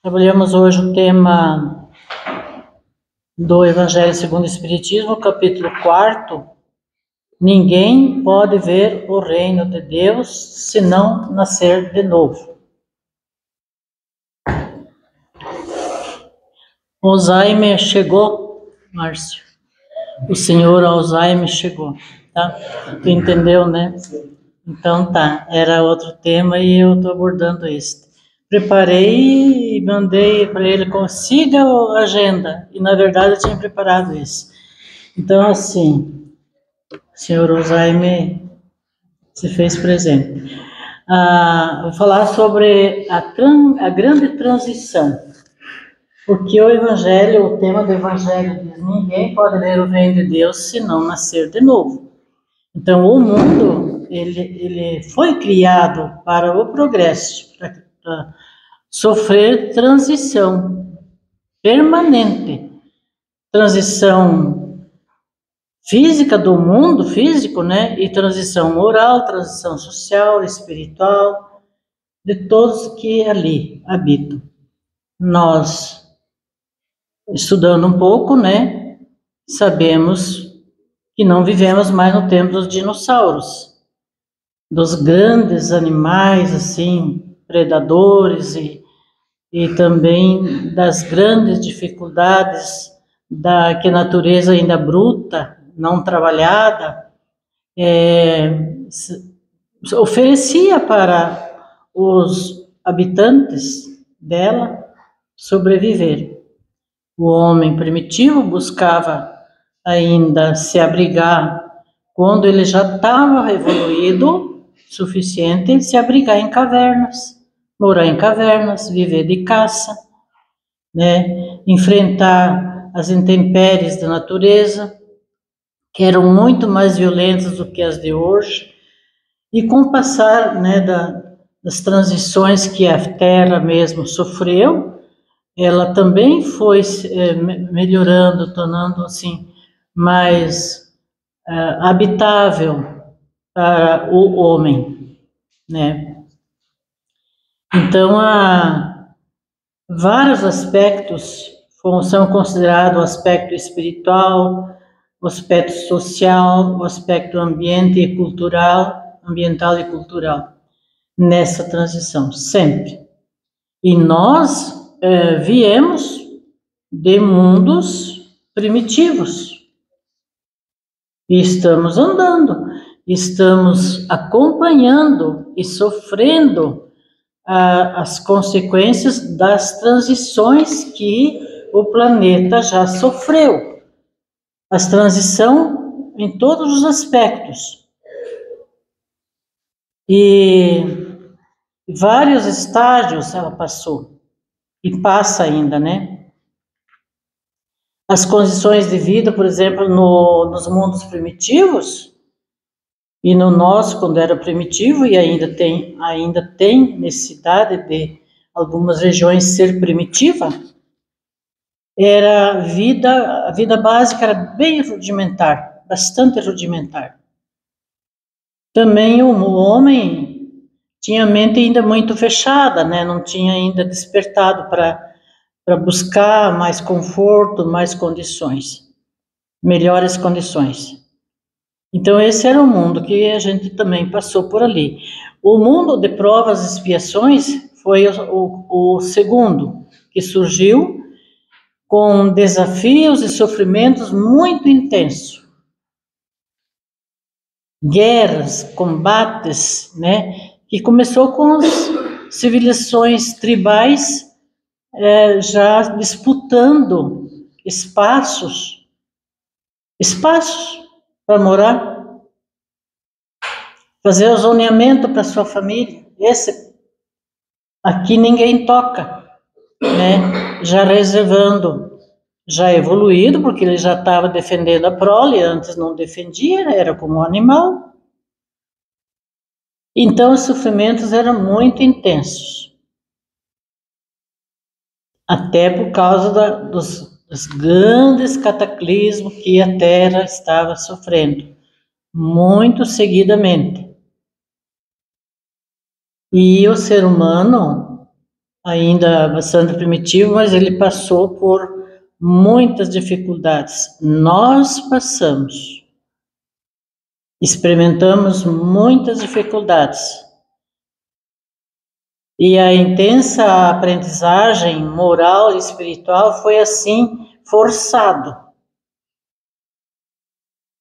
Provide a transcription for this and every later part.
Trabalhamos hoje o tema do Evangelho segundo o Espiritismo, capítulo 4. Ninguém pode ver o reino de Deus se não nascer de novo. Alzheimer chegou, Márcio. O senhor Alzheimer chegou, tá? Tu entendeu, né? Então tá, era outro tema e eu estou abordando este. Preparei e mandei para ele, consiga a agenda, e na verdade eu tinha preparado isso. Então, assim, o senhor Alzheimer se fez presente. Vou falar sobre a grande transição, porque o Evangelho, o tema do Evangelho diz: ninguém pode ver o reino de Deus se não nascer de novo. Então, o mundo, ele foi criado para o progresso, para sofrer transição permanente, transição física do mundo físico, né? E transição moral, transição social, espiritual, de todos que ali habitam. Nós, estudando um pouco, né? Sabemos que não vivemos mais no tempo dos dinossauros, dos grandes animais, assim, predadores e também das grandes dificuldades que a natureza ainda bruta, não trabalhada, oferecia para os habitantes dela sobreviver. O homem primitivo buscava ainda se abrigar quando ele já estava evoluído suficiente, se abrigar em cavernas, morar em cavernas, viver de caça, né? Enfrentar as intempéries da natureza, que eram muito mais violentas do que as de hoje, e com o passar, né, das transições que a Terra mesmo sofreu, ela também foi melhorando, tornando assim mais habitável para o homem, né? Então, vários aspectos são considerados: o aspecto espiritual, o aspecto social, o aspecto ambiental e cultural, nessa transição, sempre. E nós viemos de mundos primitivos. E estamos andando, estamos acompanhando e sofrendo as consequências das transições que o planeta já sofreu. As transições em todos os aspectos. E vários estágios ela passou, e passa ainda, né? As condições de vida, por exemplo, nos mundos primitivos, e no nosso, quando era primitivo, e ainda tem necessidade de algumas regiões ser primitiva, a vida básica era bem rudimentar, bastante rudimentar. Também o homem tinha a mente ainda muito fechada, né? Não tinha ainda despertado para buscar mais conforto, mais condições, melhores condições. Então, esse era o mundo que a gente também passou por ali. O mundo de provas e expiações foi o segundo, que surgiu com desafios e sofrimentos muito intensos. Guerras, combates, né? Que começou com as civilizações tribais já disputando espaços para morar, fazer o zoneamento para sua família. Esse aqui ninguém toca, né? Já reservando, já evoluído, porque ele já estava defendendo a prole, antes não defendia, era como um animal. Então os sofrimentos eram muito intensos, até por causa dos grandes cataclismos que a Terra estava sofrendo, muito seguidamente. E o ser humano ainda bastante primitivo, mas ele passou por muitas dificuldades. Nós passamos, experimentamos muitas dificuldades. E a intensa aprendizagem moral e espiritual foi assim, forçado.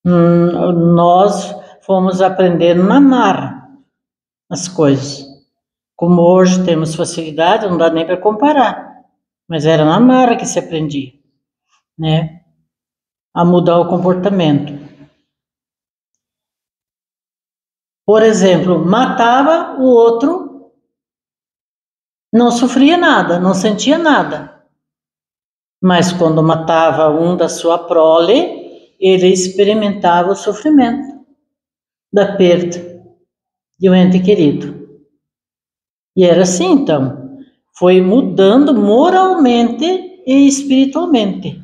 Nós fomos aprendendo na marra as coisas. Como hoje temos facilidade, não dá nem para comparar. Mas era na marra que se aprendia, né? A mudar o comportamento. Por exemplo, matava o outro, não sofria nada, não sentia nada. Mas quando matava um da sua prole, ele experimentava o sofrimento da perda de um ente querido. E era assim, então. Foi mudando moralmente e espiritualmente.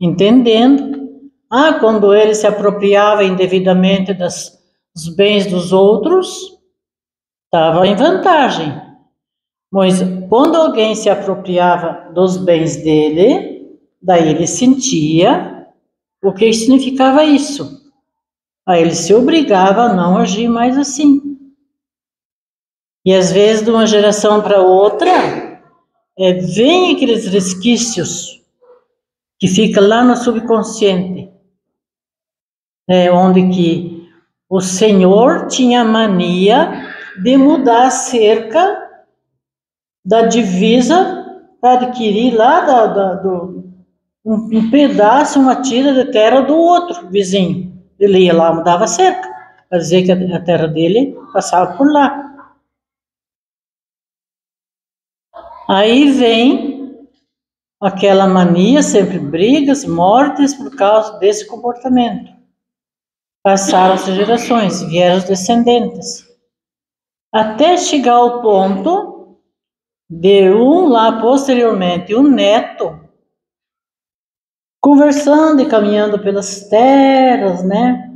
Entendendo. Quando ele se apropriava indevidamente dos bens dos outros, estava em vantagem. Mas quando alguém se apropriava dos bens dele, daí ele sentia o que significava isso. Aí ele se obrigava a não agir mais assim. E às vezes, de uma geração para outra, vem aqueles resquícios que ficam lá no subconsciente, onde que o Senhor tinha mania de mudar a cerca da divisa para adquirir lá um pedaço, uma tira de terra do outro vizinho. Ele ia lá, mudava a cerca, para dizer que a terra dele passava por lá. Aí vem aquela mania, sempre brigas, mortes por causa desse comportamento. Passaram as gerações, vieram os descendentes. Até chegar ao ponto de lá posteriormente, o neto, conversando e caminhando pelas terras, né?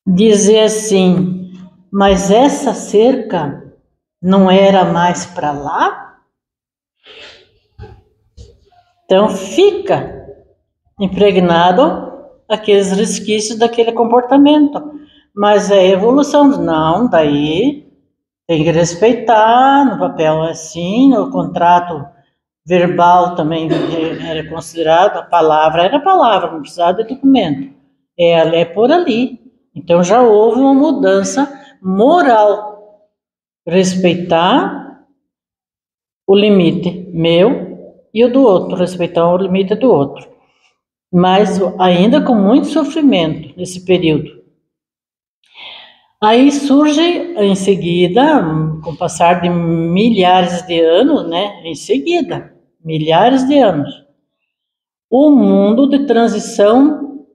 Dizer assim, mas essa cerca não era mais para lá? Então fica impregnado aqueles resquícios daquele comportamento. Mas a evolução, não, daí tem que respeitar, no papel assim, no contrato verbal também era considerado, a palavra era palavra, não precisava de documento. Ela é por ali. Então já houve uma mudança moral. Respeitar o limite meu e o do outro, respeitar o limite do outro. Mas ainda com muito sofrimento nesse período. Aí surge em seguida, com o passar de milhares de anos, né? Em seguida, milhares de anos, o mundo de transição,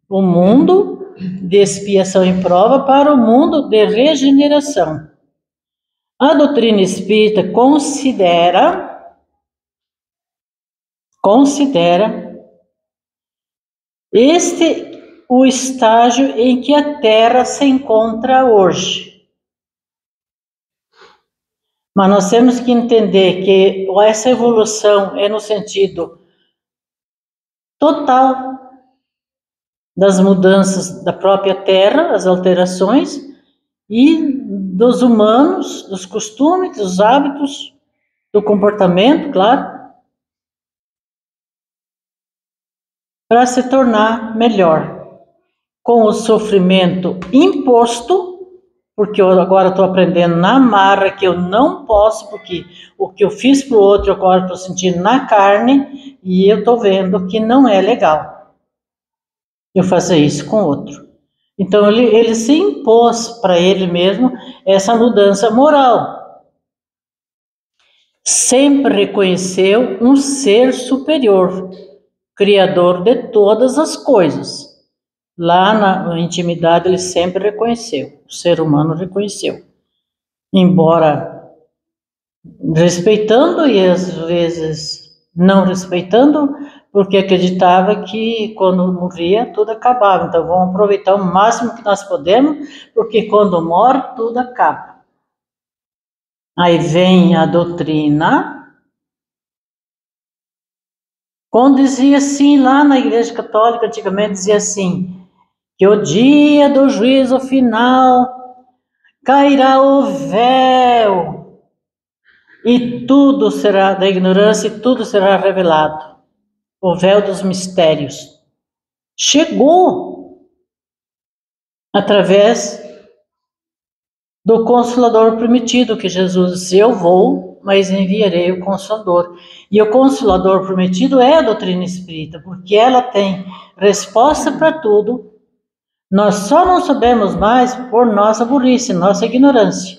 o mundo de expiação e prova para o mundo de regeneração. A doutrina espírita considera este o estágio em que a Terra se encontra hoje. Mas nós temos que entender que essa evolução é no sentido total das mudanças da própria Terra, as alterações, e dos humanos, dos costumes, dos hábitos, do comportamento, claro, para se tornar melhor. Com o sofrimento imposto, porque eu agora estou aprendendo na marra que eu não posso, porque o que eu fiz para o outro, eu agora estou sentindo na carne, e eu estou vendo que não é legal eu fazer isso com o outro. Então ele se impôs para ele mesmo essa mudança moral. Sempre reconheceu um ser superior, criador de todas as coisas. Lá na intimidade ele sempre reconheceu, o ser humano reconheceu. Embora respeitando e às vezes não respeitando, porque acreditava que quando morria tudo acabava. Então vamos aproveitar o máximo que nós podemos, porque quando morre tudo acaba. Aí vem a doutrina. Quando dizia assim, lá na Igreja Católica, antigamente dizia assim, que o dia do juízo final cairá o véu e tudo será da ignorância e tudo será revelado. O véu dos mistérios. Chegou através do Consolador prometido, que Jesus disse, eu vou, mas enviarei o Consolador. E o Consolador prometido é a doutrina espírita, porque ela tem resposta para tudo. Nós só não sabemos mais por nossa burrice, nossa ignorância.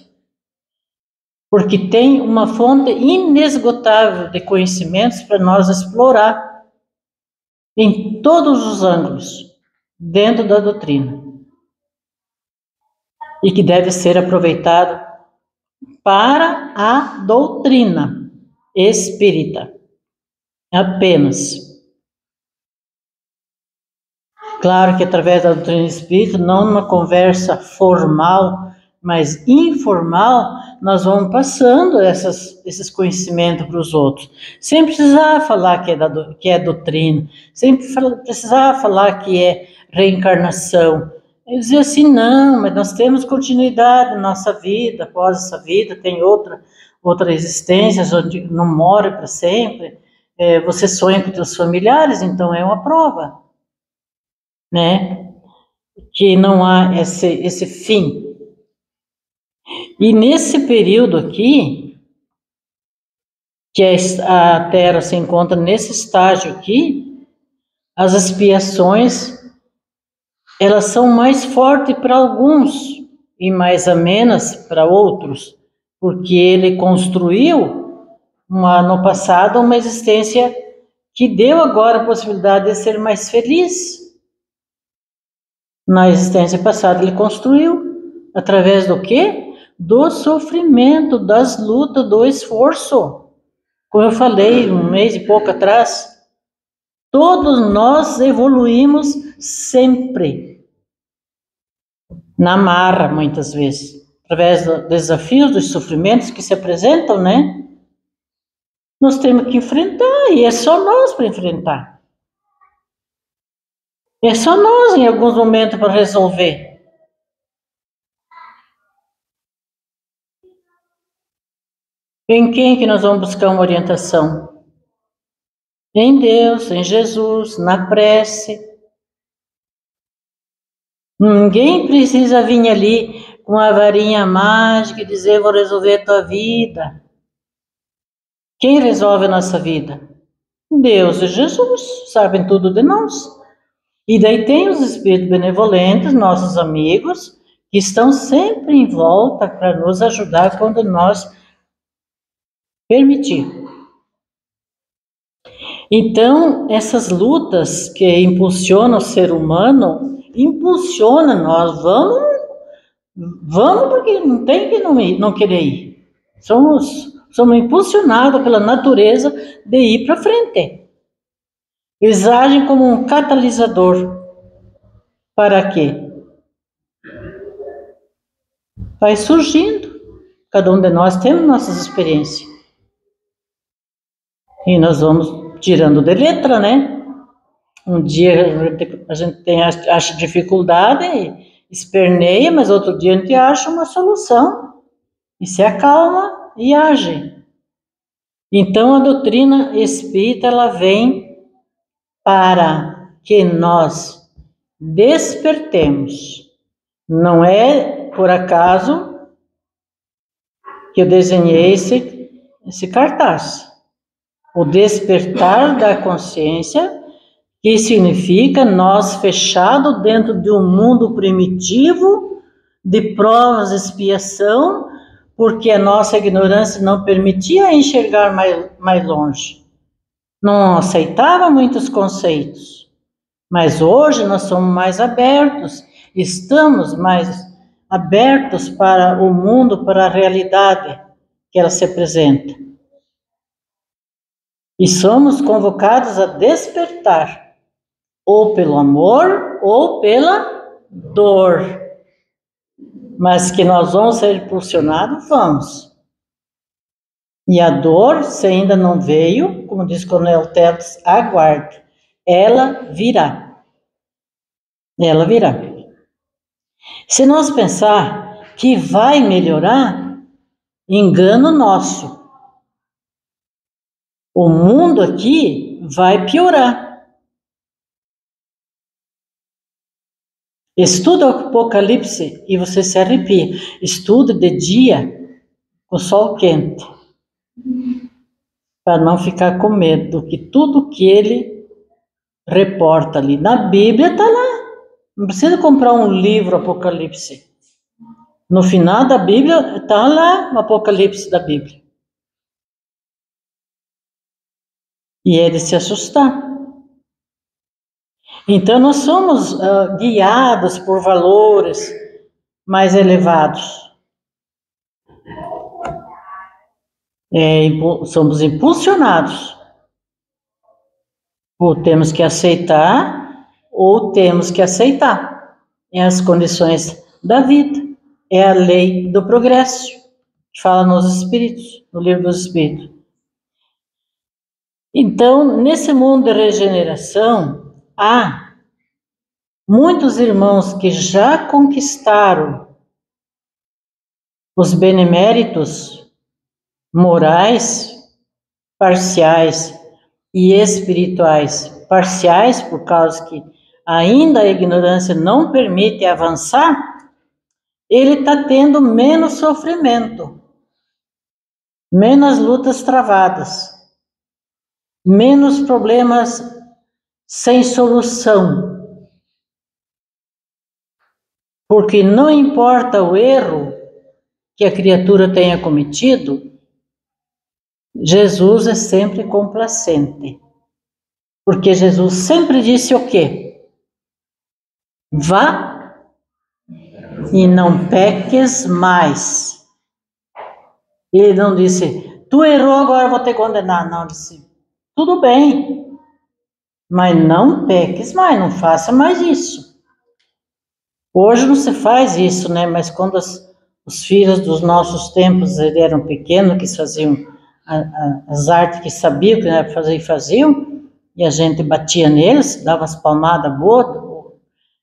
Porque tem uma fonte inesgotável de conhecimentos para nós explorar em todos os ângulos, dentro da doutrina. E que deve ser aproveitado para a doutrina espírita. Apenas. Claro que através da doutrina espírita, não numa conversa formal, mas informal, nós vamos passando esses conhecimentos para os outros. Sem precisar falar que é doutrina, sem precisar falar que é reencarnação. Eu dizia assim, não, mas nós temos continuidade na nossa vida, após essa vida, tem outra existência, onde não mora para sempre. Você sonha com seus familiares, então é uma prova, né? Que não há esse fim. E nesse período aqui, que a Terra se encontra nesse estágio aqui, as expiações, elas são mais fortes para alguns e mais amenas para outros, porque ele construiu no passado uma existência que deu agora a possibilidade de ser mais feliz. Na existência passada ele construiu, através do quê? Do sofrimento, das lutas, do esforço. Como eu falei um mês e pouco atrás, todos nós evoluímos sempre. Na marra, muitas vezes. Através dos desafios, dos sofrimentos que se apresentam, né? Nós temos que enfrentar, e é só nós para enfrentar. É só nós, em alguns momentos, para resolver. Em quem que nós vamos buscar uma orientação? Em Deus, em Jesus, na prece. Ninguém precisa vir ali com a varinha mágica e dizer, vou resolver a tua vida. Quem resolve a nossa vida? Deus e Jesus, sabem tudo de nós. E daí tem os espíritos benevolentes, nossos amigos, que estão sempre em volta para nos ajudar quando nós permitir. Então, essas lutas que impulsionam o ser humano, impulsiona nós, vamos porque não tem que não querer ir. Somos impulsionados pela natureza de ir para frente. Eles agem como um catalisador. Para quê? Vai surgindo. Cada um de nós tem nossas experiências. E nós vamos tirando de letra, né? Um dia a gente acha dificuldade, esperneia, mas outro dia a gente acha uma solução. E se acalma e age. Então a doutrina espírita, ela vem para que nós despertemos. Não é por acaso que eu desenhei esse cartaz. O despertar da consciência, que significa nós fechados dentro de um mundo primitivo, de provas, expiação, porque a nossa ignorância não permitia enxergar mais longe. Não aceitava muitos conceitos. Mas hoje nós somos mais abertos, estamos mais abertos para o mundo, para a realidade que ela se apresenta. E somos convocados a despertar, ou pelo amor, ou pela dor. Mas que nós vamos ser impulsionados, vamos. E a dor, se ainda não veio, como diz o Coronel Teles, aguarde. Ela virá. Ela virá. Se nós pensar que vai melhorar, engano nosso. O mundo aqui vai piorar. Estuda o Apocalipse e você se arrepia. Estuda de dia com o sol quente. Para não ficar com medo, que tudo que ele reporta ali na Bíblia está lá. Não precisa comprar um livro Apocalipse. No final da Bíblia está lá o Apocalipse da Bíblia. E é de se assustar. Então nós somos guiados por valores mais elevados. Somos impulsionados. Ou temos que aceitar, ou temos que aceitar. É as condições da vida. É a lei do progresso, que fala nos Espíritos, no Livro dos Espíritos. Então, nesse mundo de regeneração, há muitos irmãos que já conquistaram os beneméritos morais, parciais e espirituais. Parciais, por causa que ainda a ignorância não permite avançar, ele está tendo menos sofrimento, menos lutas travadas, menos problemas sem solução. Porque não importa o erro que a criatura tenha cometido, Jesus é sempre complacente. Porque Jesus sempre disse o quê? Vá e não peques mais. Ele não disse, tu errou, agora vou te condenar. Não, ele disse, tudo bem, mas não peques mais, não faça mais isso. Hoje não se faz isso, né? Mas quando os filhos dos nossos tempos eram pequenos, que faziam as artes que sabiam que não era para fazer e faziam, e a gente batia neles, dava as palmadas boas.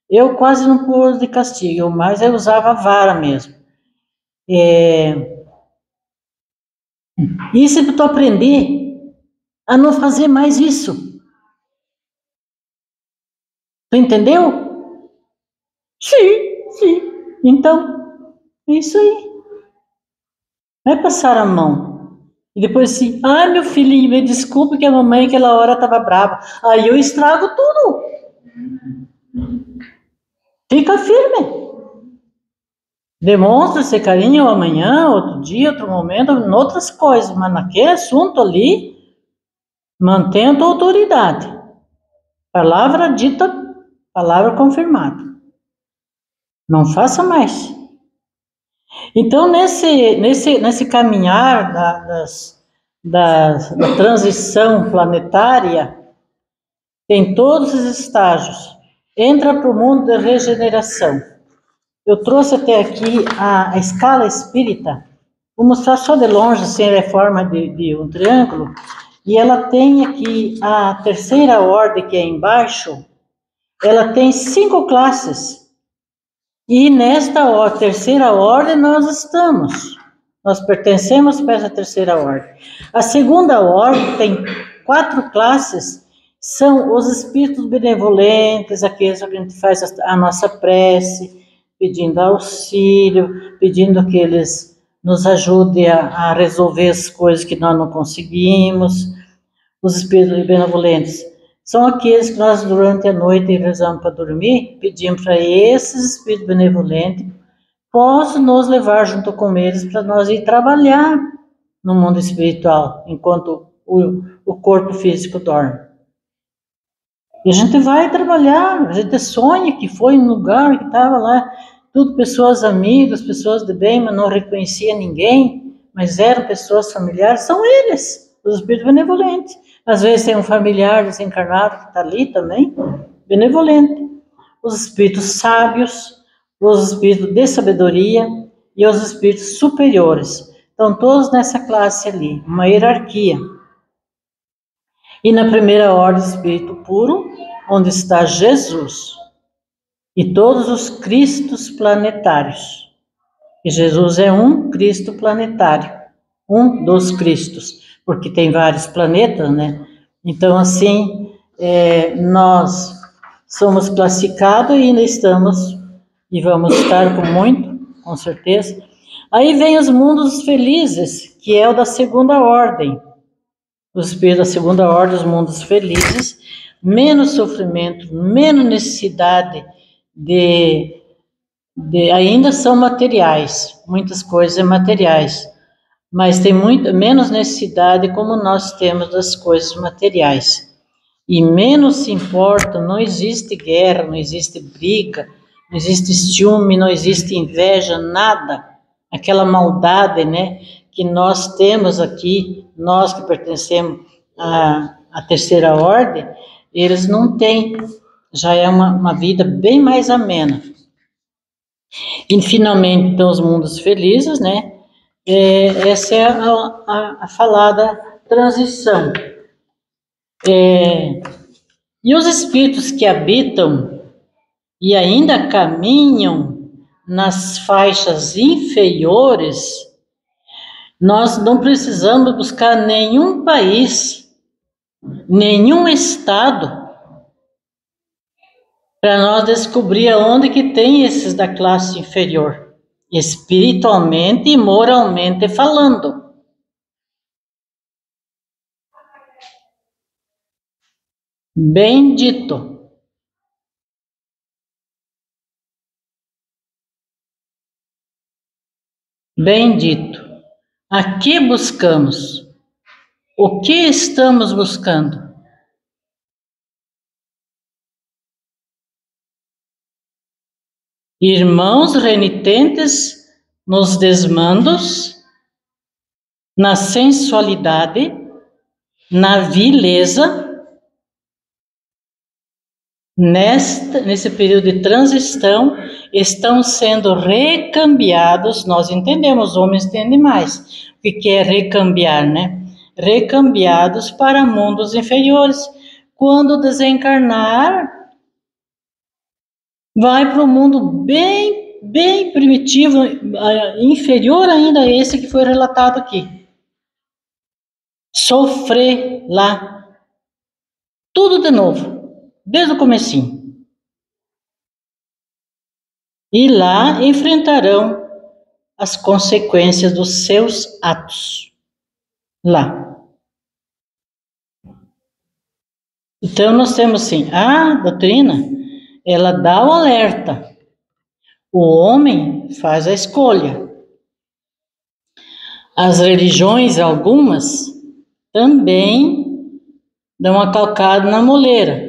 Eu quase não pus de castigo, mas eu usava a vara mesmo. Isso é para tu aprender a não fazer mais isso. Tu entendeu? Sim. Então, é isso aí. Vai passar a mão. E depois assim, meu filhinho, me desculpe que a mamãe aquela hora estava brava. Aí eu estrago tudo. Fica firme. Demonstra esse carinho amanhã, outro dia, outro momento, em outras coisas. Mas naquele assunto ali, mantenha a tua autoridade. Palavra dita, palavra confirmada. Não faça mais. Então, nesse caminhar da transição planetária, tem todos os estágios. Entra para o mundo da regeneração. Eu trouxe até aqui a escala espírita. Vou mostrar só de longe, assim, ela é forma de um triângulo. E ela tem aqui a terceira ordem, que é embaixo. Ela tem 5 classes. E nesta terceira ordem nós estamos. Nós pertencemos para essa terceira ordem. A segunda ordem tem 4 classes. São os espíritos benevolentes, aqueles que a gente faz a nossa prece, pedindo auxílio, pedindo que eles nos ajudem a resolver as coisas que nós não conseguimos. Os espíritos benevolentes são aqueles que nós, durante a noite, rezamos para dormir, pedimos para esses espíritos benevolentes possam nos levar junto com eles para nós ir trabalhar no mundo espiritual, enquanto o corpo físico dorme. E a gente vai trabalhar, a gente sonha que foi um lugar que estava lá, tudo pessoas amigas, pessoas de bem, mas não reconhecia ninguém, mas eram pessoas familiares, são eles, os espíritos benevolentes. Às vezes tem um familiar desencarnado que está ali também, benevolente. Os espíritos sábios, os espíritos de sabedoria e os espíritos superiores. estão todos nessa classe ali, uma hierarquia. E na primeira ordem, espírito puro, onde está Jesus e todos os Cristos planetários. E Jesus é um Cristo planetário, um dos Cristos, porque tem vários planetas, né? Então, assim, nós somos classificados e ainda estamos, e vamos estar com certeza. Aí vem os mundos felizes, que é o da segunda ordem. Os espíritos da segunda ordem, os mundos felizes, menos sofrimento, menos necessidade ainda são materiais, muitas coisas materiais, mas tem menos necessidade como nós temos das coisas materiais. E menos se importa, não existe guerra, não existe briga, não existe ciúme, não existe inveja, nada. Aquela maldade, né, que nós temos aqui, nós que pertencemos à terceira ordem, eles não têm. Já é uma vida bem mais amena. E finalmente, então, os mundos felizes, né? Essa é a falada transição. E os espíritos que habitam e ainda caminham nas faixas inferiores, nós não precisamos buscar nenhum país, nenhum estado, para nós descobrir aonde que tem esses da classe inferior, espiritualmente e moralmente falando. Bendito. Bendito. A que buscamos? O que estamos buscando? Irmãos renitentes nos desmandos, na sensualidade, na vileza, nesse período de transição, estão sendo recambiados. Nós entendemos, os homens entendem mais o que é recambiar, né? Recambiados para mundos inferiores. Quando desencarnar, vai para o mundo bem primitivo, inferior ainda a esse que foi relatado aqui. Sofrer lá, tudo de novo, desde o comecinho. E lá enfrentarão as consequências dos seus atos. Lá. Então nós temos assim, a doutrina, ela dá o alerta. O homem faz a escolha. As religiões, algumas, também dão uma calcada na moleira.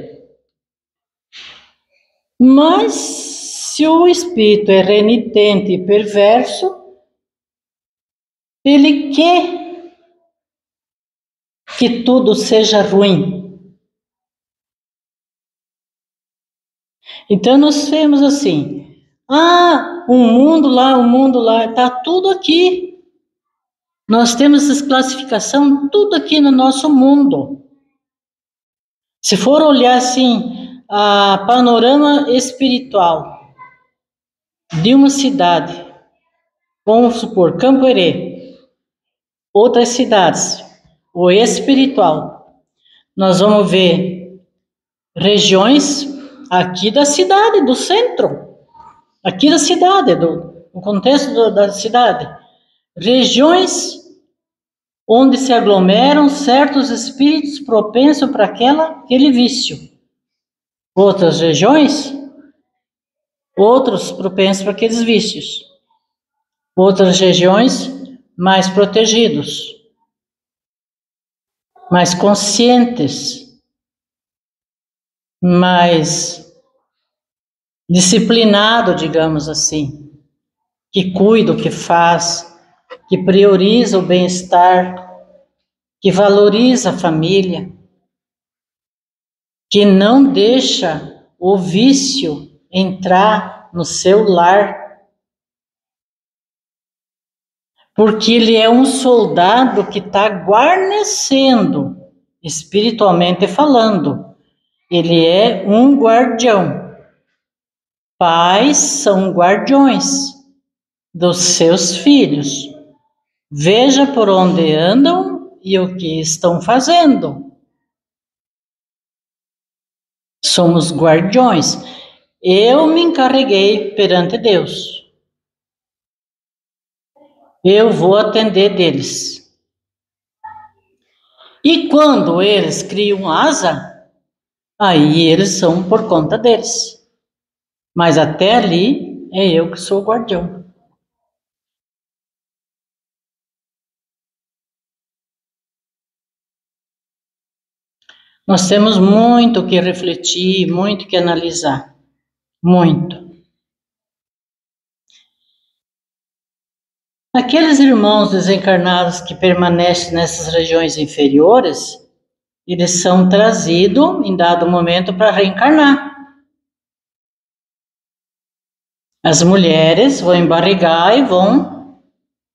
Mas, se o espírito é renitente e perverso, ele quer que tudo seja ruim. Então, nós vemos assim, o mundo lá, está tudo aqui. Nós temos essa classificação, tudo aqui no nosso mundo. Se for olhar assim, a panorama espiritual de uma cidade, vamos supor, Campo Herê, outras cidades, o espiritual, nós vamos ver regiões aqui da cidade, do centro, aqui da cidade, no contexto da cidade, regiões onde se aglomeram certos espíritos propensos para aquele vício. Outras regiões, outros propensos para aqueles vícios. Outras regiões, mais protegidos, mais conscientes, mais disciplinado, digamos assim, que cuida, que faz, que prioriza o bem-estar, que valoriza a família, que não deixa o vício entrar no seu lar. Porque ele é um soldado que está guarnecendo, espiritualmente falando. Ele é um guardião. Pais são guardiões dos seus filhos. Veja por onde andam e o que estão fazendo. Somos guardiões. Eu me encarreguei perante Deus. Eu vou atender deles. E quando eles criam asa, aí eles são por conta deles. Mas até ali é eu que sou o guardião. Nós temos muito que refletir, muito que analisar. Muito. Aqueles irmãos desencarnados que permanecem nessas regiões inferiores, eles são trazidos em dado momento para reencarnar. As mulheres vão embarrigar e vão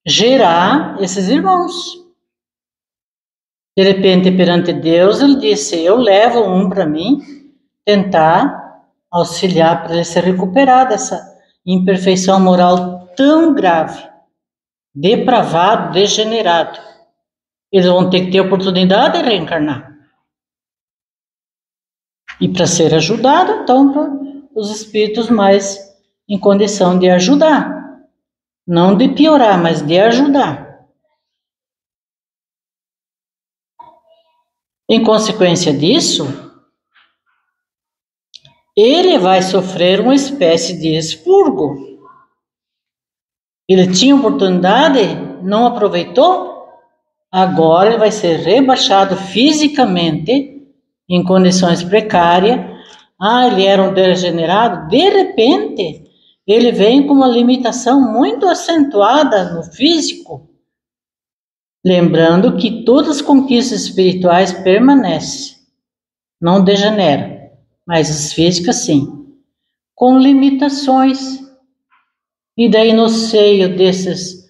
gerar esses irmãos. De repente, perante Deus, ele disse, eu levo um para mim, tentar auxiliar para ele se recuperar dessa imperfeição moral tão grave. Depravado, degenerado. Eles vão ter que ter oportunidade de reencarnar. E para ser ajudado, então, para os espíritos mais em condição de ajudar. Não de piorar, mas de ajudar. Em consequência disso, ele vai sofrer uma espécie de expurgo. Ele tinha oportunidade, não aproveitou, agora ele vai ser rebaixado fisicamente, em condições precárias. Ele era um degenerado. De repente, ele vem com uma limitação muito acentuada no físico. Lembrando que todas as conquistas espirituais permanecem, não degeneram, mas as físicas sim, com limitações. E daí no seio desses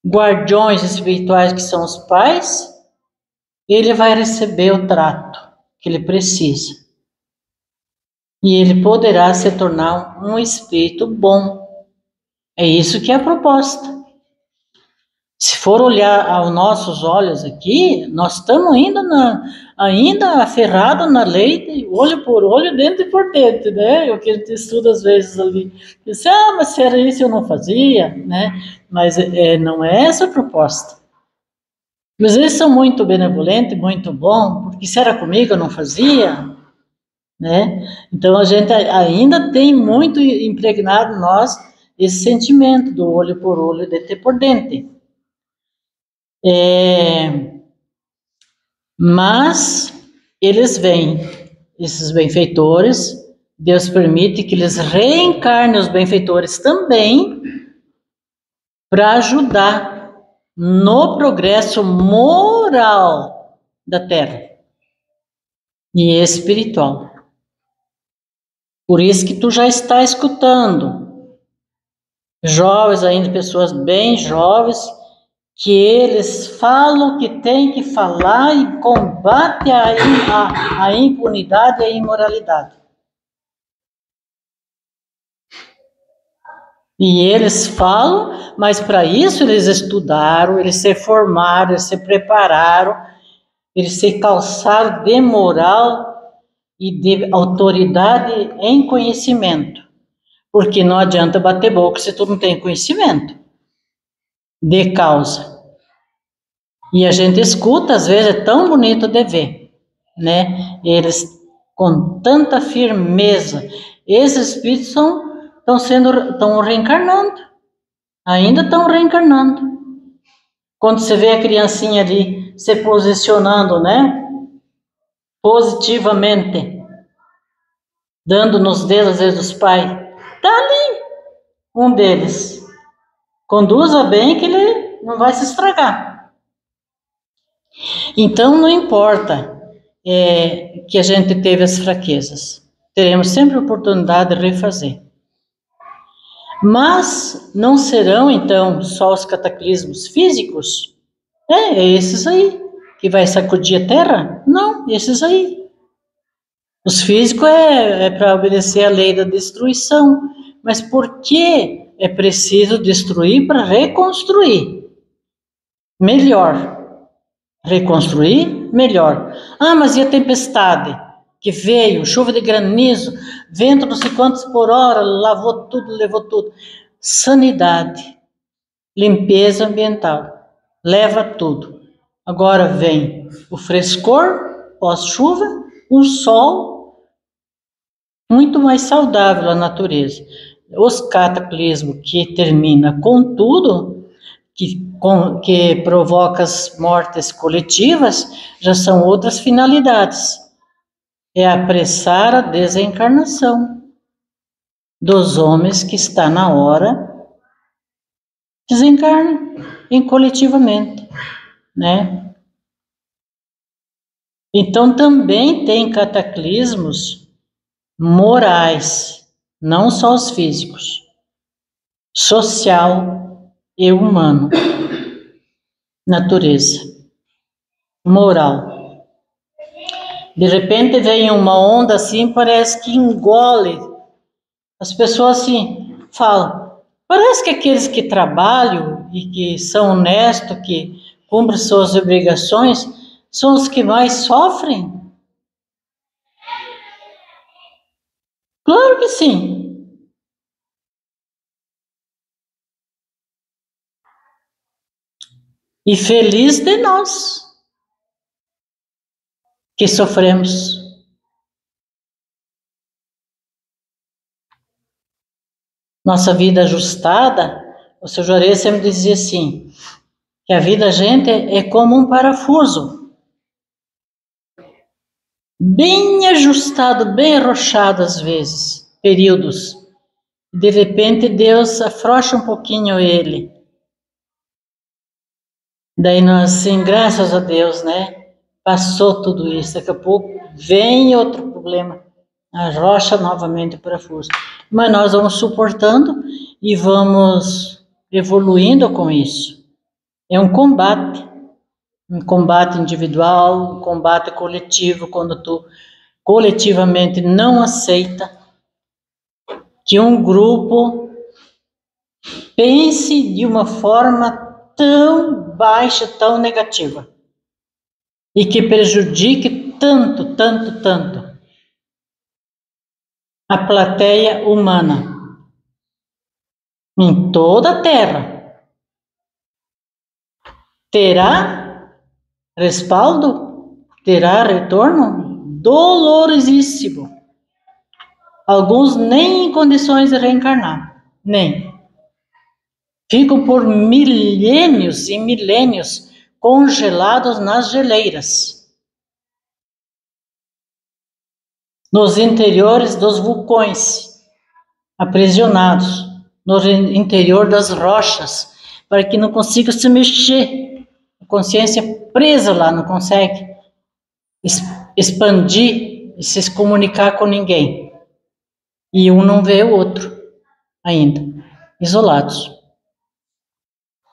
guardiões espirituais que são os pais, ele vai receber o trato que ele precisa. E ele poderá se tornar um espírito bom. É isso que é a proposta. Se for olhar aos nossos olhos aqui, nós estamos ainda aferrados na lei de olho por olho, dente por dente, né? O que a gente estuda às vezes ali. Diz, mas se era isso eu não fazia, né? Mas não é essa a proposta. Mas eles são muito benevolentes, muito bom, porque se era comigo eu não fazia, né? Então a gente ainda tem muito impregnado em nós esse sentimento do olho por olho, dente por dente. Mas eles vêm, esses benfeitores, Deus permite que eles reencarnem os benfeitores também para ajudar no progresso moral da Terra e espiritual. Por isso que tu já está escutando jovens ainda, pessoas bem jovens, que eles falam que tem que falar e combate a impunidade e a imoralidade. E eles falam, mas para isso eles estudaram, eles se formaram, eles se prepararam, eles se calçaram de moral e de autoridade em conhecimento. Porque não adianta bater boca se tu não tem conhecimento de causa. E a gente escuta, às vezes é tão bonito de ver, né? Eles com tanta firmeza. Esses espíritos estão reencarnando. Ainda estão reencarnando. Quando você vê a criancinha ali se posicionando, né? Positivamente, dando nos dedos, às vezes, dos pais. Está ali um deles. Conduza bem que ele não vai se estragar. Então, não importa que a gente teve as fraquezas. Teremos sempre a oportunidade de refazer. Mas não serão, então, só os cataclismos físicos? É esses aí, que vai sacudir a Terra? Não, esses aí. Os físicos é para obedecer à lei da destruição. Mas por que é preciso destruir para reconstruir? Melhor. Reconstruir? Melhor. Ah, mas e a tempestade? Que veio, chuva de granizo, vento não sei quantos por hora, lavou tudo, levou tudo. Sanidade, limpeza ambiental, leva tudo. Agora vem o frescor, pós-chuva, um sol muito mais saudável à natureza. Os cataclismos que termina com tudo, que provoca as mortes coletivas, já são outras finalidades. É apressar a desencarnação dos homens que está na hora, desencarnam coletivamente, né? Então também tem cataclismos morais, não só os físicos, social e humano, natureza, moral. De repente vem uma onda assim, parece que engole. As pessoas assim falam, parece que aqueles que trabalham e que são honestos, que cumprem suas obrigações, são os que mais sofrem? Claro que sim. E feliz de nós que sofremos. Nossa vida ajustada, o seu Juarez sempre dizia assim, que a vida da gente é como um parafuso, bem ajustado, bem arrochado às vezes, períodos. De repente Deus afrouxa um pouquinho ele. Daí nós, assim, graças a Deus, né? Passou tudo isso, daqui a pouco vem outro problema, arrocha novamente o parafuso. Mas nós vamos suportando e vamos evoluindo com isso. É um combate individual, um combate coletivo, quando tu coletivamente não aceita que um grupo pense de uma forma tão baixa, tão negativa, e que prejudique tanto, tanto, tanto a plateia humana em toda a Terra. Terá respaldo? Terá retorno? Dolorosíssimo. Alguns nem em condições de reencarnar, nem. Ficam por milênios e milênios congelados nas geleiras, nos interiores dos vulcões, aprisionados, no interior das rochas, para que não consiga se mexer. A consciência presa lá, não consegue expandir e se comunicar com ninguém. E um não vê o outro ainda, isolados.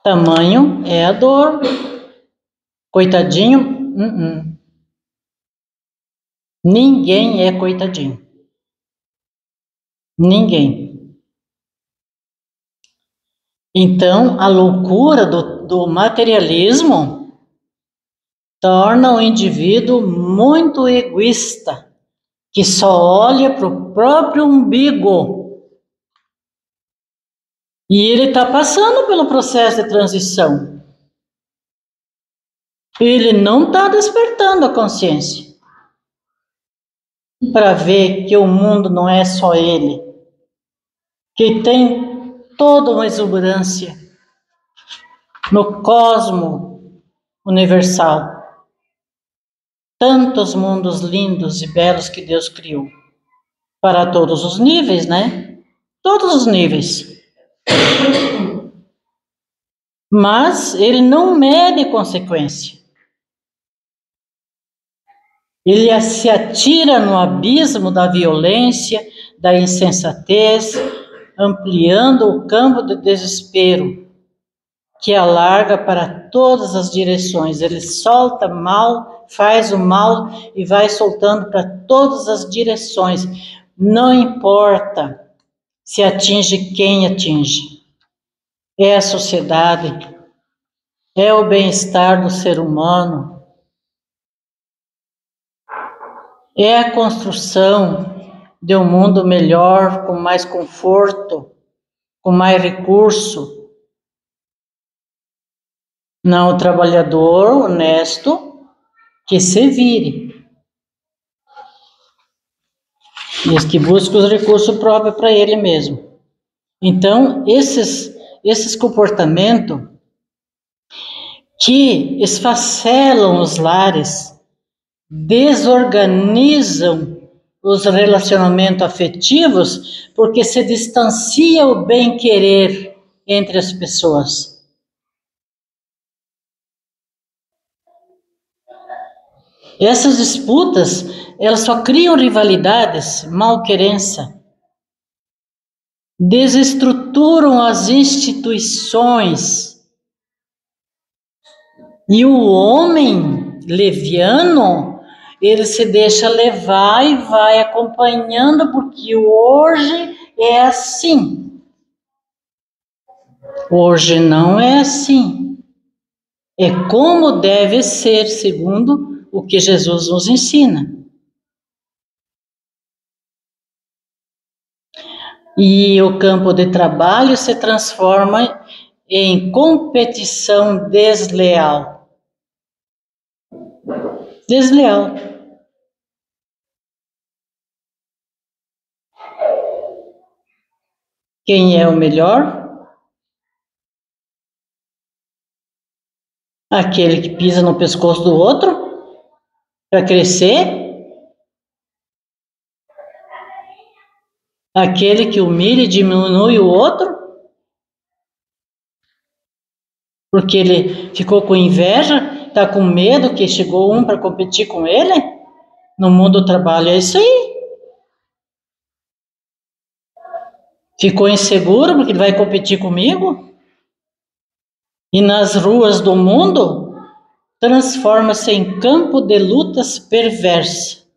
Tamanho é a dor. Coitadinho, Ninguém é coitadinho. Ninguém. Então, a loucura do materialismo torna o indivíduo muito egoísta, que só olha para o próprio umbigo. E ele está passando pelo processo de transição. Ele não está despertando a consciência para ver que o mundo não é só ele, que tem toda uma exuberância no cosmo universal. Tantos mundos lindos e belos que Deus criou. Para todos os níveis, né? Todos os níveis. Mas ele não mede consequência. Ele se atira no abismo da violência, da insensatez, ampliando o campo de desespero, que alarga para todas as direções. Ele solta mal, faz o mal e vai soltando para todas as direções. Não importa se atinge quem atinge. É a sociedade, é o bem-estar do ser humano, é a construção de um mundo melhor, com mais conforto, com mais recurso. Não o trabalhador honesto que se vire. Diz que busca os recursos próprios para ele mesmo. Então, esses comportamentos que esfacelam os lares, desorganizam os relacionamentos afetivos, porque se distancia o bem-querer entre as pessoas. Essas disputas, elas só criam rivalidades, malquerença, desestruturam as instituições. E o homem leviano, ele se deixa levar e vai acompanhando, porque hoje é assim. Hoje não é assim. É como deve ser, segundo o que Jesus nos ensina. E o campo de trabalho se transforma em competição desleal. Desleal. Quem é o melhor? Aquele que pisa no pescoço do outro para crescer? Aquele que humilha e diminui o outro? Porque ele ficou com inveja, está com medo que chegou um para competir com ele? No mundo do trabalho é isso aí. Ficou inseguro porque ele vai competir comigo? E nas ruas do mundo, transforma-se em campo de lutas perversas.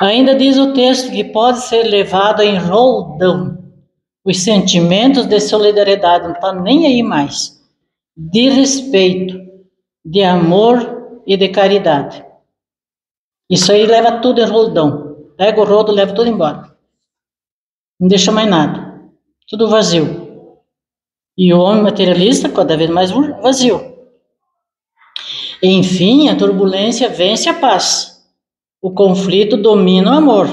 Ainda diz o texto que pode ser levado em roldão. Os sentimentos de solidariedade não estão nem aí mais. De respeito, de amor e de caridade. Isso aí leva tudo em roldão. Pega o rodo, leva tudo embora. Não deixa mais nada. Tudo vazio. E o homem materialista cada vez mais vazio. Enfim, a turbulência vence a paz. O conflito domina o amor.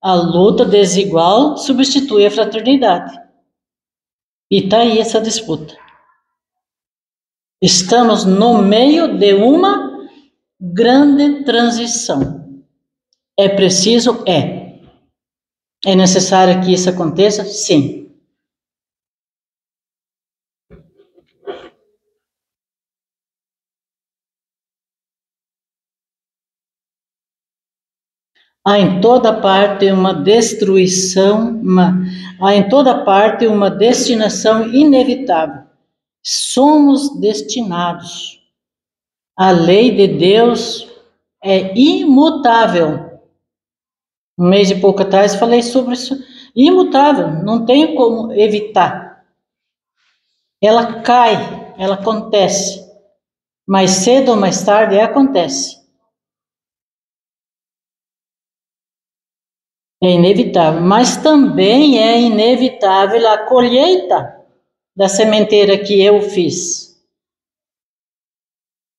A luta desigual substitui a fraternidade. E está aí essa disputa. Estamos no meio de uma grande transição. É preciso? É. É necessário que isso aconteça? Sim. Há em toda parte uma destruição, há em toda parte uma destinação inevitável. Somos destinados. A lei de Deus é imutável. Um mês e pouco atrás falei sobre isso. Imutável, não tem como evitar. Ela cai, ela acontece. Mais cedo ou mais tarde acontece. É inevitável, mas também é inevitável a colheita da sementeira que eu fiz.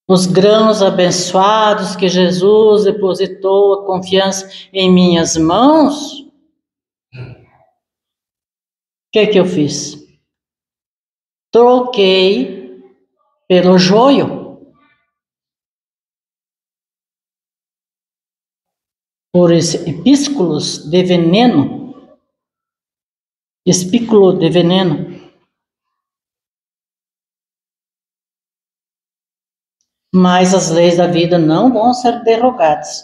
Os grãos abençoados que Jesus depositou a confiança em minhas mãos. O que eu fiz? Troquei pelo joio. Por espículos de veneno. Espículo de veneno. Mas as leis da vida não vão ser derrogadas.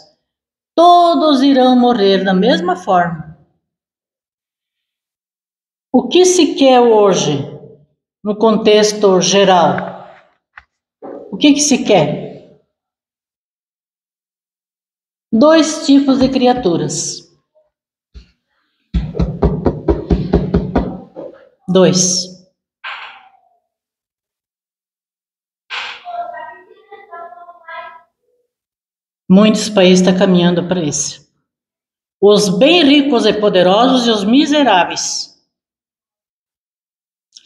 Todos irão morrer da mesma forma. O que se quer hoje, no contexto geral? O que se quer? 2 tipos de criaturas. 2. Muitos países estão caminhando para isso. Os bem ricos e poderosos e os miseráveis.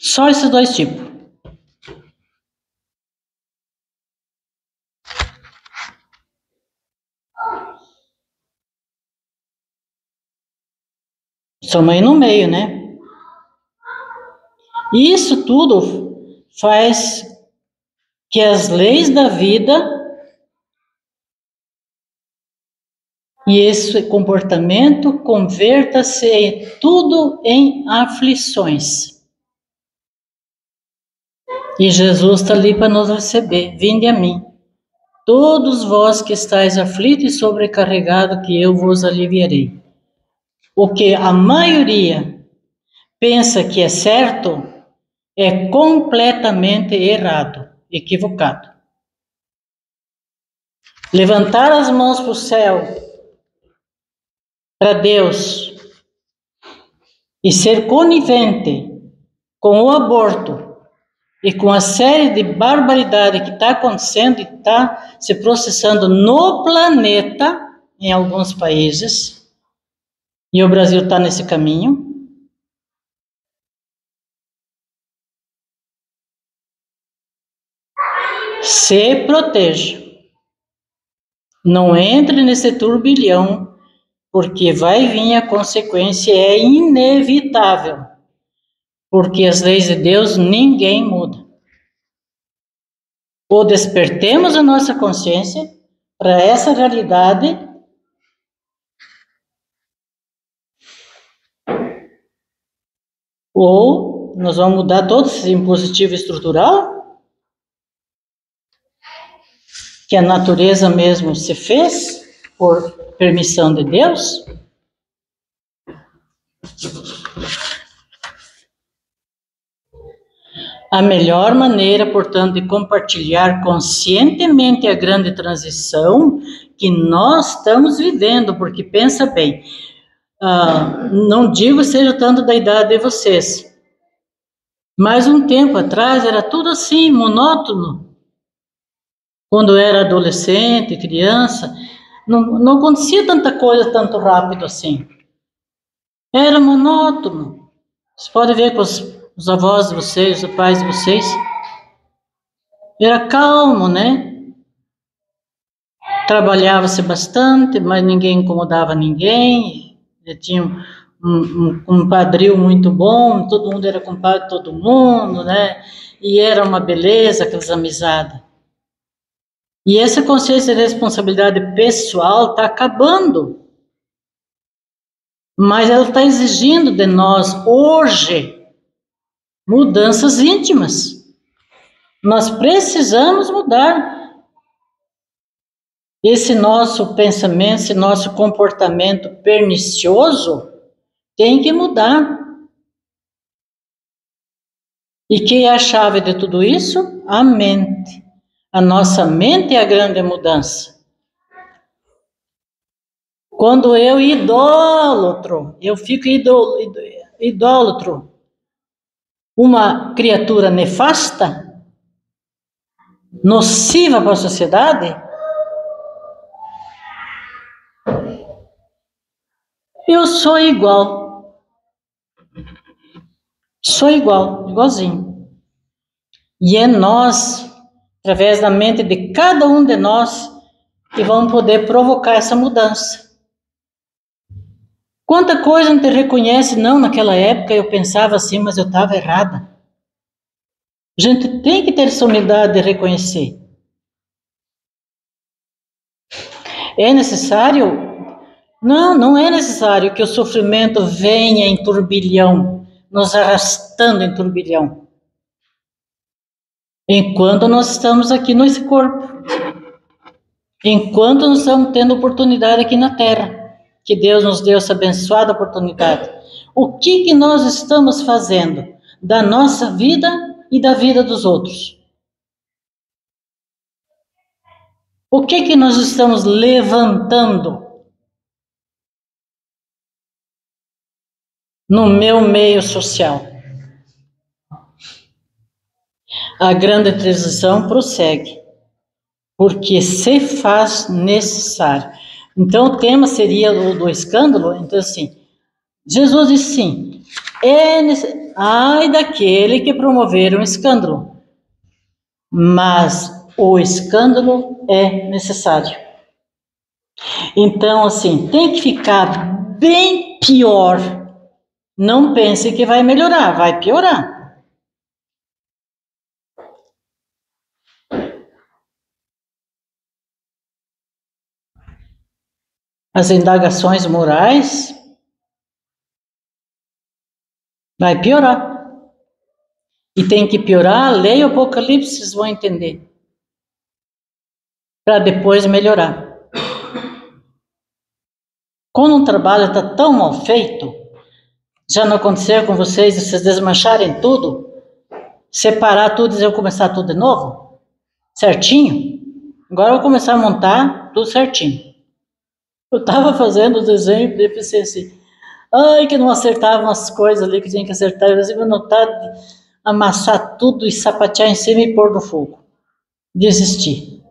Só esses 2 tipos. Estamos aí no meio, né? Isso tudo faz que as leis da vida e esse comportamento converta-se tudo em aflições. E Jesus está ali para nos receber. Vinde a mim, todos vós que estáis aflitos e sobrecarregados, que eu vos aliviarei. O que a maioria pensa que é certo é completamente errado, equivocado. Levantar as mãos para o céu, para Deus, e ser conivente com o aborto e com a série de barbaridade que está acontecendo e está se processando no planeta, em alguns países, e o Brasil está nesse caminho. Se proteja. Não entre nesse turbilhão, porque vai vir a consequência, é inevitável. Porque as leis de Deus ninguém muda. Ou despertemos a nossa consciência para essa realidade, ou nós vamos mudar todo esse impositivo estrutural, que a natureza mesmo se fez por permissão de Deus. A melhor maneira, portanto, de compartilhar conscientemente a grande transição que nós estamos vivendo, porque pensa bem, não digo seja tanto da idade de vocês, mas um tempo atrás era tudo assim, monótono. Quando eu era adolescente, criança, não acontecia tanta coisa tanto rápido assim. Era monótono. Você pode ver com os avós de vocês, os pais de vocês. Era calmo, né? Trabalhava-se bastante, mas ninguém incomodava ninguém. Tinha um padril muito bom, todo mundo era compadre de todo mundo, né? E era uma beleza aquelas amizades. E essa consciência de responsabilidade pessoal está acabando. Mas ela está exigindo de nós, hoje, mudanças íntimas. Nós precisamos mudar esse nosso pensamento, esse nosso comportamento pernicioso, tem que mudar. E que é a chave de tudo isso? A mente. A nossa mente é a grande mudança. Quando eu fico idólatro, uma criatura nefasta, nociva para a sociedade, eu sou igual. Sou igualzinho. E é nós, através da mente de cada um de nós, que vamos poder provocar essa mudança. Quanta coisa não te reconhece, não, naquela época eu pensava assim, mas eu estava errada. A gente tem que ter essa humildade de reconhecer. É necessário? Não é necessário que o sofrimento venha em turbilhão, nos arrastando em turbilhão. Enquanto nós estamos aqui nesse corpo. Enquanto nós estamos tendo oportunidade aqui na Terra. Que Deus nos deu essa abençoada oportunidade. O que nós estamos fazendo da nossa vida e da vida dos outros? O que nós estamos levantando no meu meio social? A grande transição prossegue, porque se faz necessário. Então, o tema seria o do escândalo. Então, assim, Jesus disse sim, ai daquele que promover um escândalo, mas o escândalo é necessário. Então, assim, tem que ficar bem pior. Não pense que vai melhorar, vai piorar. As indagações morais vai piorar. E tem que piorar, leia o Apocalipse, vocês vão entender. Para depois melhorar. Quando um trabalho está tão mal feito, já não aconteceu com vocês, vocês desmancharem tudo, separar tudo e eu começar tudo de novo? Certinho? Agora eu vou começar a montar tudo certinho. Eu estava fazendo o desenho e pensei assim, ai, que não acertavam as coisas ali que tinha que acertar. Eu vou notar, amassar tudo e sapatear em cima e pôr no fogo. Desisti.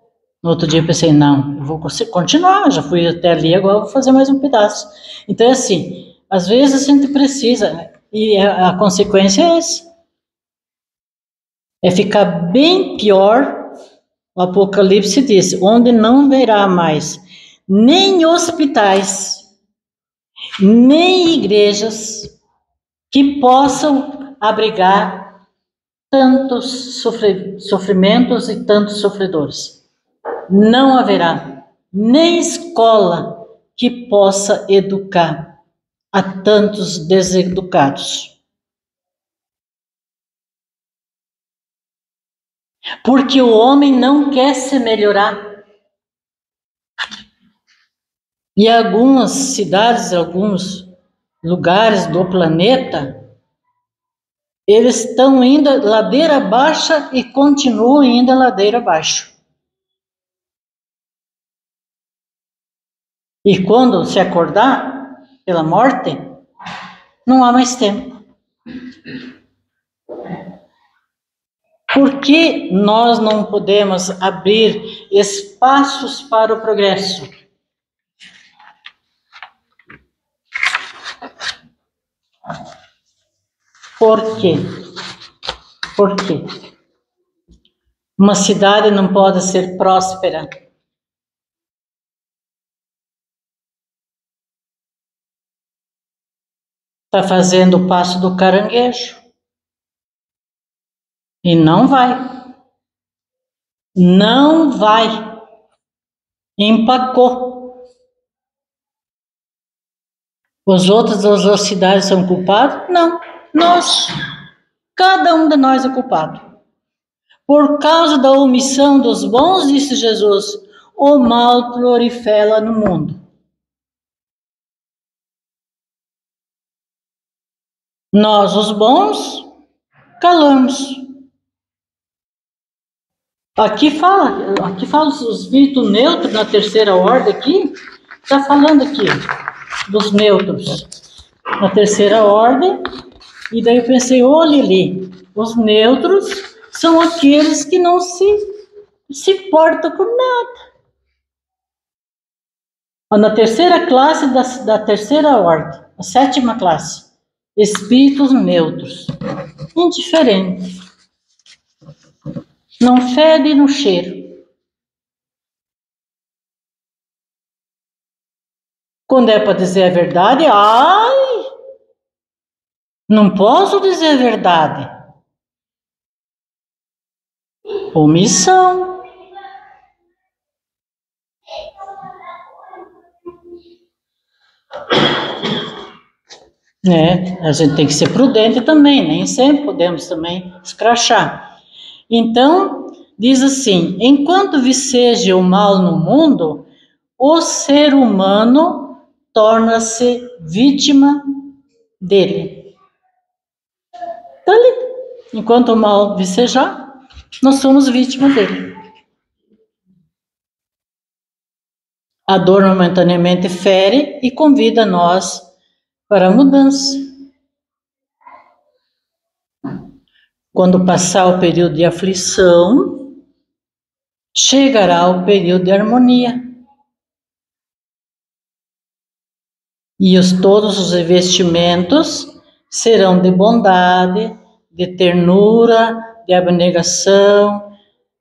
No outro dia eu pensei, não, eu vou continuar, já fui até ali, agora eu vou fazer mais um pedaço. Então é assim, às vezes a gente precisa, e a consequência é essa. É ficar bem pior. O Apocalipse diz, onde não verá mais nem hospitais, nem igrejas que possam abrigar tantos sofrimentos e tantos sofredores. Não haverá nem escola que possa educar a tantos deseducados. Porque o homem não quer se melhorar. E algumas cidades, alguns lugares do planeta, eles estão indo ladeira abaixo e continuam indo ladeira abaixo. E quando se acordar pela morte, não há mais tempo. Por que nós não podemos abrir espaços para o progresso? Por quê? Por quê? Uma cidade não pode ser próspera. Está fazendo o passo do caranguejo. E não vai. Não vai. Empacou. Os outros das cidades são culpados? Não. Nós. Cada um de nós é culpado. Por causa da omissão dos bons, disse Jesus, o mal prolifera no mundo. Nós, os bons, calamos. Aqui fala os espíritos neutros na terceira ordem aqui, está falando aqui dos neutros na terceira ordem, e daí eu pensei, olha ali, os neutros são aqueles que não se portam com nada. Na terceira classe da terceira ordem, a sétima classe, espíritos neutros, indiferentes. Não fede no cheiro. Quando é para dizer a verdade, ai, não posso dizer a verdade. Omissão. A gente tem que ser prudente também, nem sempre podemos também escrachar. Então, diz assim, enquanto viceja o mal no mundo, o ser humano torna-se vítima dele. Está ali. Enquanto o mal vicejar, nós somos vítimas dele. A dor momentaneamente fere e convida nós para a mudança. Quando passar o período de aflição, chegará o período de harmonia. E todos os investimentos serão de bondade, de ternura, de abnegação,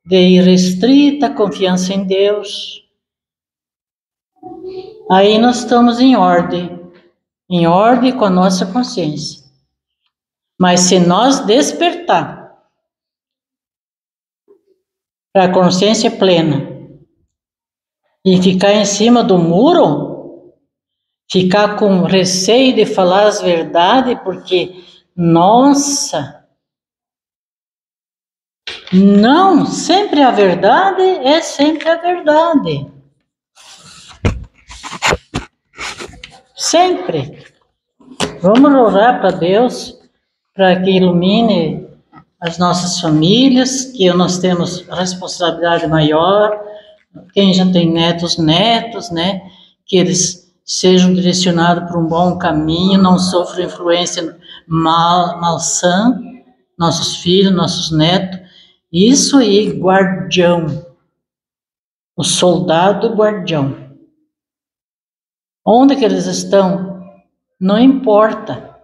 de irrestrita confiança em Deus. Aí nós estamos em ordem com a nossa consciência. Mas se nós despertar para a consciência plena e ficar em cima do muro, ficar com receio de falar as verdades, porque, nossa, não, sempre a verdade é sempre a verdade. Sempre. Vamos orar para Deus, para que ilumine as nossas famílias, que nós temos responsabilidade maior, quem já tem netos, né, que eles sejam direcionados para um bom caminho, não sofram influência malsã, nossos filhos, nossos netos. Isso aí, guardião, o soldado guardião. Onde que eles estão? Não importa.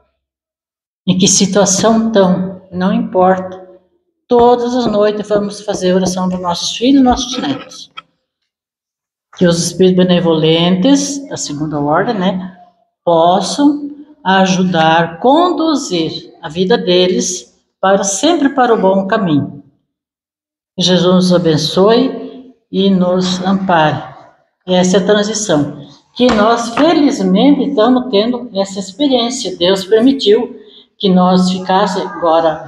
Em que situação estão? Não importa. Todas as noites vamos fazer oração para nossos filhos e nossos netos. Que os espíritos benevolentes, da segunda ordem, né, possam ajudar, conduzir a vida deles sempre para o bom caminho. Que Jesus nos abençoe e nos ampare. Essa é a transição. Que nós, felizmente, estamos tendo essa experiência. Deus permitiu que nós ficássemos agora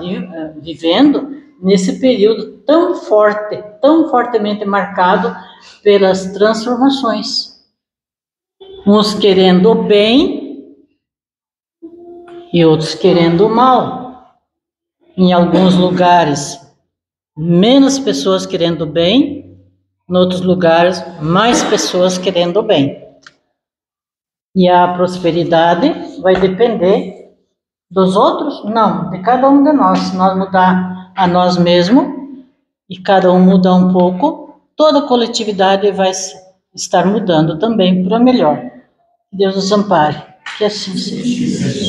vivendo nesse período tão fortemente marcado pelas transformações. Uns querendo o bem e outros querendo o mal. Em alguns lugares, menos pessoas querendo o bem, em outros lugares, mais pessoas querendo o bem. E a prosperidade vai depender dos outros? Não, de cada um de nós. Se nós mudar a nós mesmos e cada um mudar um pouco, toda a coletividade vai estar mudando também para melhor. Deus nos ampare. Que assim seja.